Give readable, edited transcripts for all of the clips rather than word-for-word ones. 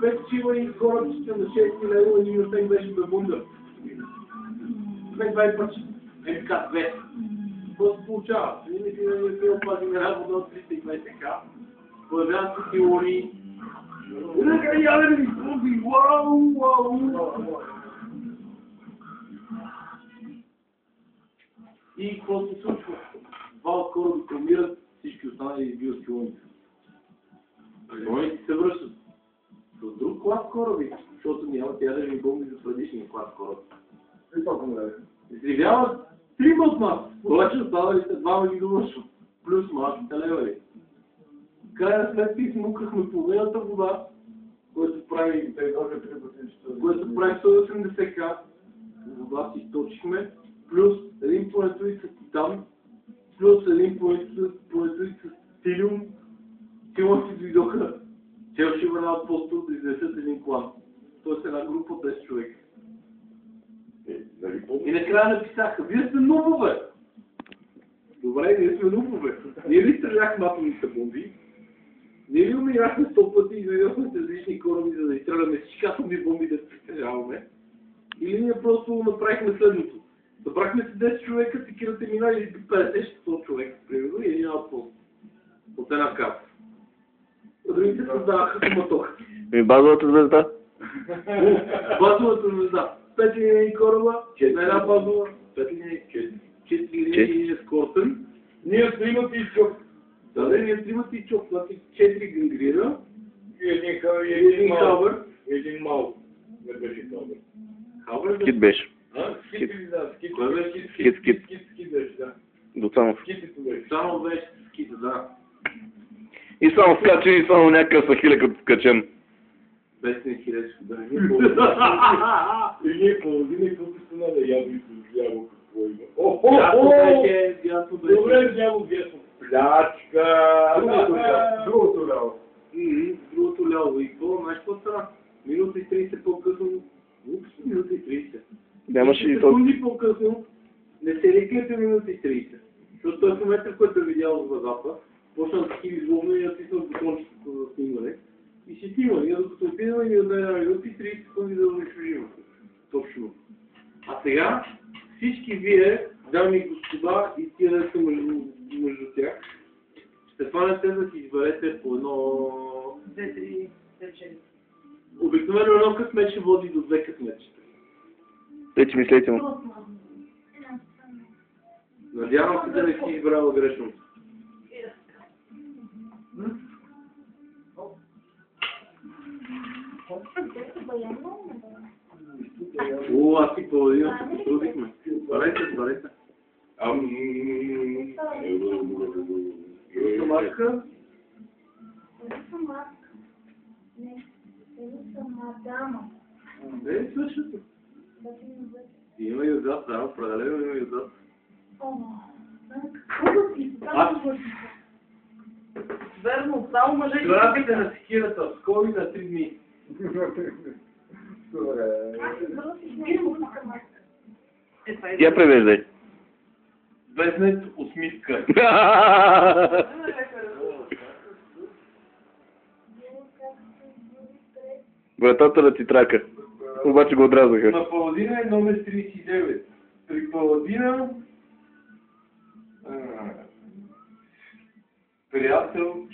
Пет чива и корабчета на 6 лева и минута им беше бебунда. 2 пъти. МК-2. Какво се получава? Ние се опазим работа от 320к. Появяват се теории. Ядрени бомби! Вау! И какво се случва? Два от кораби промират, всички останали бият километри. Километрите се връщат. С друг клас кораби, защото нямат ядрени бомби за предишния клас кораби. И толкова му даде. Изривяват 3 от нас, обаче останали се 2 ги довършват. Плюс малките левери. Крайна сметка измукахме половината вода, което прави 180к. Вода си източихме, плюс един планетоид с титан, плюс един планетоид с тилиум. Тилиум си дойдоха. Цел ще върнат по-студ да изнесат един клан. Тоест една група от 10 човека. И накрая написаха, вие сте нубове! Добре, ние сме нубове. Ние ли стреляхме атомните бомби? Ние ли умирахме 100 пъти и завидахме с различни кораби, за да изстреляме всички атомни бомби да престреляваме? Или ние просто направихме следното? Събрахме се 10 човека, секирате мина или 50-100 човека, примерно, и един аутпост. От една карта. Другите създаваха суматоха. И базовата звезда? Базовата звезда. 5 линейни кораба, на една базова, 5 линейни, 4 линейни ескортен. Ние тримата и чоп. Да, ние тримата и чоп, значи 4 гангрира. И един хавър. И един мал. Не беше хавър. Хавър? Скит беше. Скит или да, скит. Кой беше? Скит беше, да. Доцанов. Скитито беше. Само беше скита, да. И само скачен и само някакъв сахиле като качен. Без не хилеш, да не И ние половина и какво се нада ябло какво има. Дядо беше. Добре, дядо беше. Плячка. Другото ляво. Другото ляво. И какво? Знаеш какво стана? Минута и 30 по-късно. Минута и 30. Нямаше и то. Секунди по-късно. Не се реклете минута и 30. Защото той в момента, който е видял в водата, почна да хили злобно и натиснал бутончето за снимане. И си снимали, докато отидем и от една минута и 30 секунди да унищожим. Точно. А сега всички вие, дами и господа, и тия да са между тях, ще фанете да си изберете по едно... 2-3 Обикновено едно късмет води до 2 късметчета. Те, че мислете му. Надявам се да не си избрала грешно. Аз и половина се потрудихме. Барете. Маска? Не, същото. Има и отзад, да, определено има и отзад. Верно, само мъже и Графите на секирата, скоби на 3 дни. Я превеждай. Без нет усмивка. Вратата на титрака. Обаче го отрязаха. На Паладина е номер 39. При Паладина... приятел...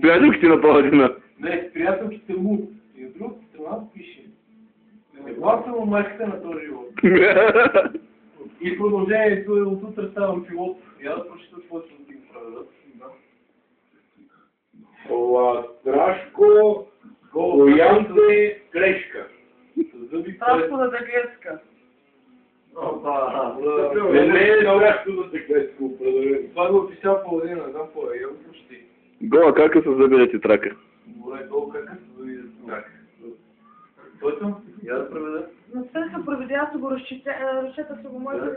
Приятелките на Паладина. Не, приятелките му. И от другата страна пише. Еглата му майката на този живот. И продължението е от утре ставам пилот. Я да прочита твоето да ти го правя. Ластрашко Гоянте клешка. Страшно да те гледска. Не е страшно да те клешка, определено. Това го описал Паладина, не знам по-е. Я го прочити. Гола кака с зъби на титрака. Добре, долу кака се зъби на титрака. Който? Я да преведа. Но след като проведе, аз го разчета с го може да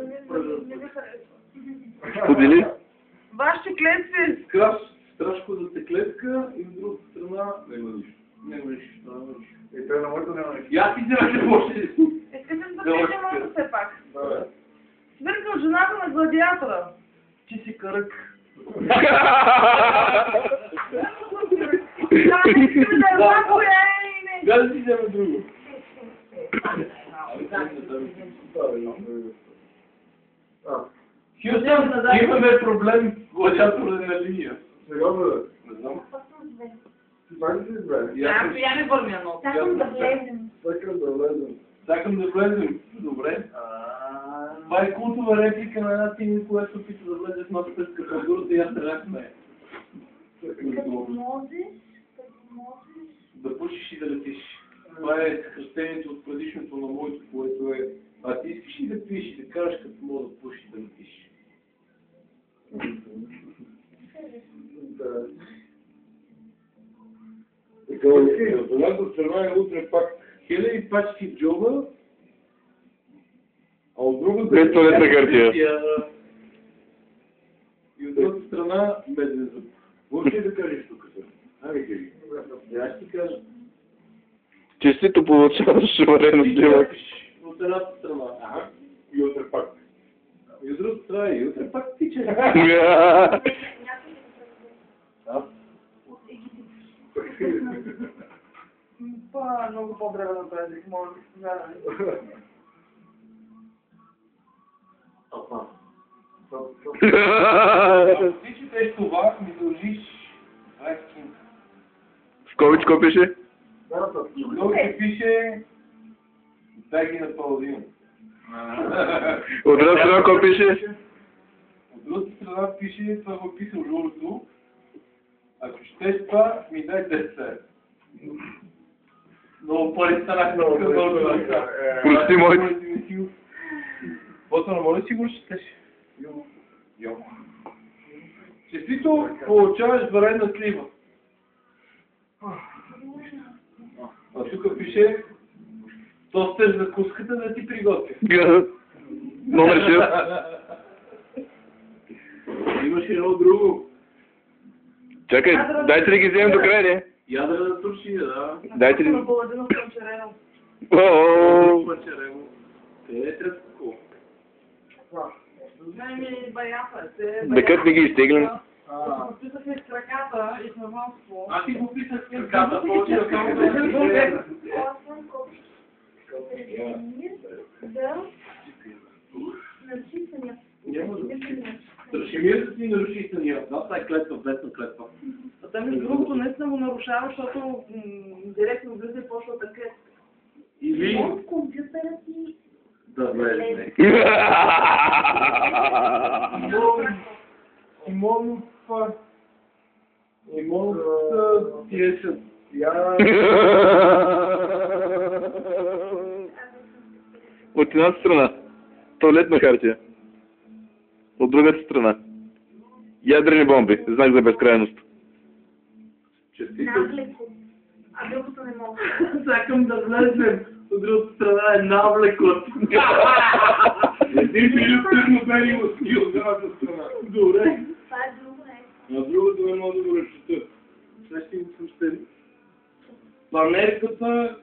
не ви харесва. Сподели? Вашите клетви. Страшко да те клетка и от другата страна няма нищо. Няма нищо. И той на моето няма нищо. И аз ти трябва да може. Искате да запишем малко все пак. Свъркал жената на гладиатора. Ти си кръг. Дай да си вземе друго. Хюстън, имаме проблем с гладиаторна линия. Сега бе. Не знам. Ти пак ли си избрали? Я не вървя много. Чакам да влезем. Чакам да влезем. Добре. Това е култова реплика на една тима, която се опита да влезе в нашата скъпа и аз стрелях с нея. Да пушиш и да летиш. Това е съкръщението от предишното на моето, което е... А ти искаш и да пиеш и да караш, като мога да пушиш и да летиш. Така, от едната страна е утре пак 1000 пачки в джоба, а от другата... Без туалетна хартия. И от другата страна меден зъб. Може ли да кажеш тук? Ами кажи. Аз ти кажа. Честито получаваш варено Ти сливак. чакаш от едната страна. Ага. И утре пак. И от другата страна и утре пак ти чакаш. Много по-древен празник, може да се Ако ти четеш това, ми дължиш райскин. В ковичко пише? Долу ще пише дай ги на Паладин. От една страна какво пише? От другата страна пише, това го писал Жорото. Ако четеш това, ми дай 10. Много пари станах много много. Прости моите. Бото не може да си го четеш. Йо. Честито получаваш варена слива. А тук пише тостер за куската да ти приготвя. Номер 6. Имаш едно друго. Чакай, дайте да ги вземем до края, не? Ядрена туршия, да. Дайте ли... На Паладинов Панчарено. Ооо! Пачеремо. Те трябва такова. Ами, баята. Дъкът не ги изтеглим. Писахме с краката и с навънство. Аз ти го писах с краката, получил само да Рашимир ти наруши съня. Да, това е клетва, влезна клетва. А там, между другото, наистина го нарушава, защото директно влиза и почва да клетва. Или компютъра си да влезне. Тие са... От едната страна. Туалетна хартия. От другата страна. Ядрени бомби. Знак за безкрайност. Честито. навлеко, а другото не мога. Чакам да влезем. От другата страна е навлекот. Един минут търнобели носки от едната страна. Добре. Това е друго нещо. На другото не мога да го разчета. Сега ще го съобщем. Панерката...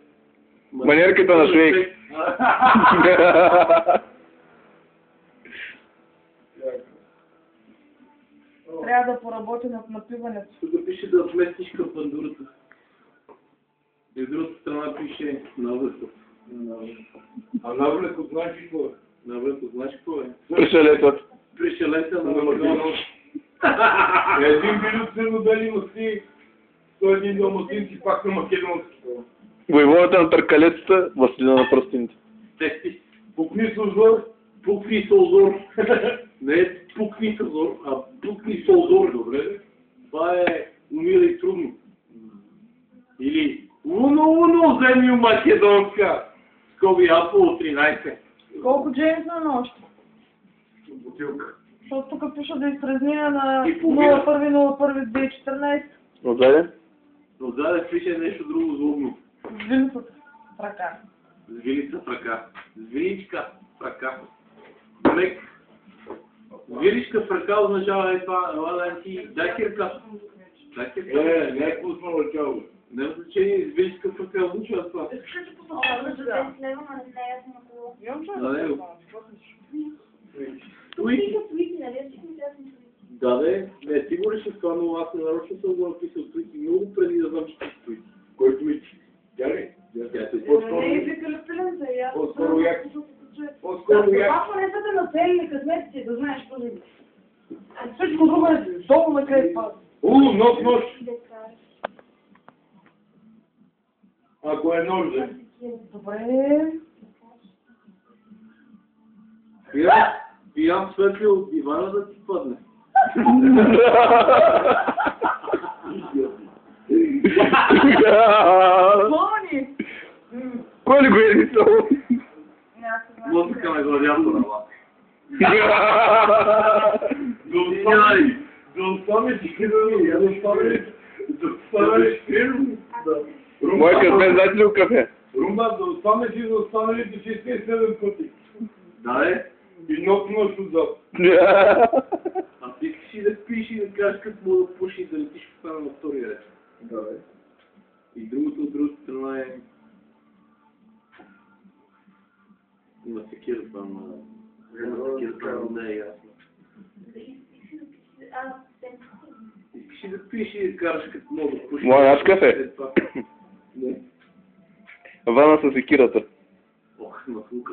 Манерката на швейк. Трябва да поработи над напиването. Тук пише да вместиш към бандурата. И от другата страна пише навлекот. А навлекот знаеш какво е? Навлекот, знаеш какво е? Пришелецът. Пришелеца на Макдоналдс. Един минут търнобели носки, 101 далматинци пак на македонски. Войводата на търкалецата, Василина на пръстените. Тести. Пукни Созор, Пукни Солзор. Не Пукни Солзор, а Пукни Солзор. добре. Това е умирай трудно. Или Уно, земю македонска. Скоби Аполо 13. Колко Джеймс на нощ? Бутилка. Защото тук пише да изпразнина на И половина. 01.01.2014. Отзаде? Отзаде пише нещо друго злобно. С вилицата в ръка. С вилица в ръка. С виличка в ръка. Мек. Виличка в ръка означава това, Валенти, дай ти ръка. Дай ти ръка. Не е пуснал начало. Няма значение, с виличка в ръка означава това. Искаш да посочваш за 10 лева, ама не е ясно на коло. Имам че Да, да не. Тук са свити, нали? Аз всички ясни свити. Да, не, ти го реши това, но аз нарочно съм го написал тук и много преди да знам, Това поне са те нацелили късметите, да знаеш какво ли. Всичко друго е долу на край това. Нож. Ако е нож, да. Добре. Пиян светли от дивана да ти падне. Слони! Кой ли го е мислил? Мозъка на гладиатора, ла. Да останеш фирми, да останеш фирми. Моя късмет, знаете ли кафе? Румба, да останеш и да останалите 67 пъти. Да, е. И нов нож отзад. А ти искаш и да пиш и да кажеш като мога да пуши и да летиш в стана на втори ред. Да, бе. И другото от другата страна е... Има секира там, има секира там, не е ясно. Искаш и да пиш и да кажеш като мога да пуши. Моя наш кафе. След това. Не. Вана с секирата. Ох, мафука.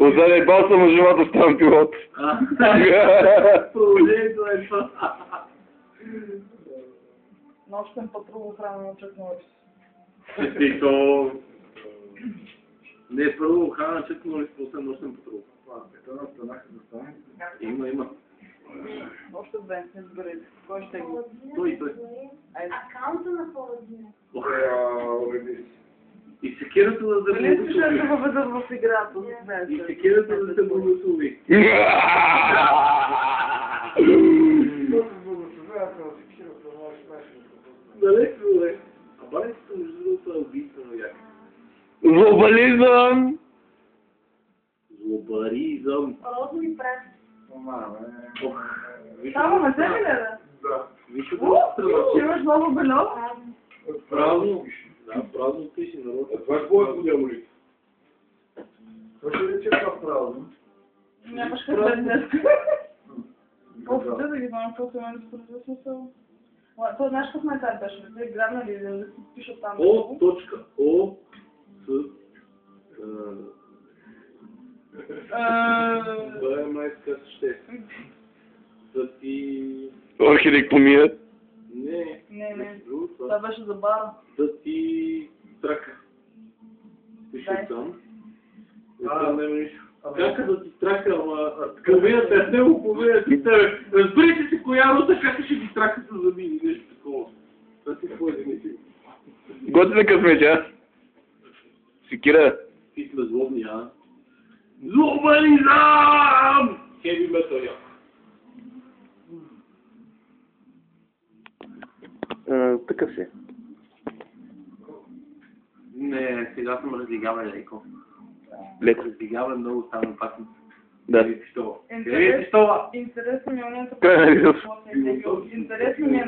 Отзади е бал съм жената, ставам пилот. Продължението е това. Нощен патрул охрана на Чак Норис. И то... Не, първо охрана Чак Норис, после нощен патрул. Има. Още две, не изберете. Кой ще ги? Той. Акаунта на Паладина. И секирата да Дали искаш да се въведат в играта? И секирата да се благослови. Далеко е. А балицата между другото е убийствено яко. Глобализъм! Злобаризъм. Родно и прах. Само на тебе ли, бе? Виж от Ще другата страна. имаш много бельо? Празно. Да, празно ти си народ. Това е твое голямо ли? Това ще рече това правилно. Нямаш къде днес. Колко да ги знам, колко мен според смисъл. Това знаеш какво най-тая беше? Да грабна ли да си пишат там? О с... Това е майска ще. Да ти... Орхидектомия. Не. Друго това. Това беше за бара. Да ти трака. Пише там. Там няма нищо. Как да ти трака, ама камията е него, повеят и тебе. Разберете се коя рота, как ще ги трака с зъби или нещо такова. Това си твой замисли. Готина късметя. Секира. И сме злобни, а? Злобанизъм! Хеви метал, я. Такъв си. Не, сега съм раздигаван леко. Леко. Раздигаван много стана опасно. Да. Хеви пистола. Интересно ми е момента. Край на видеото. Интересно ми е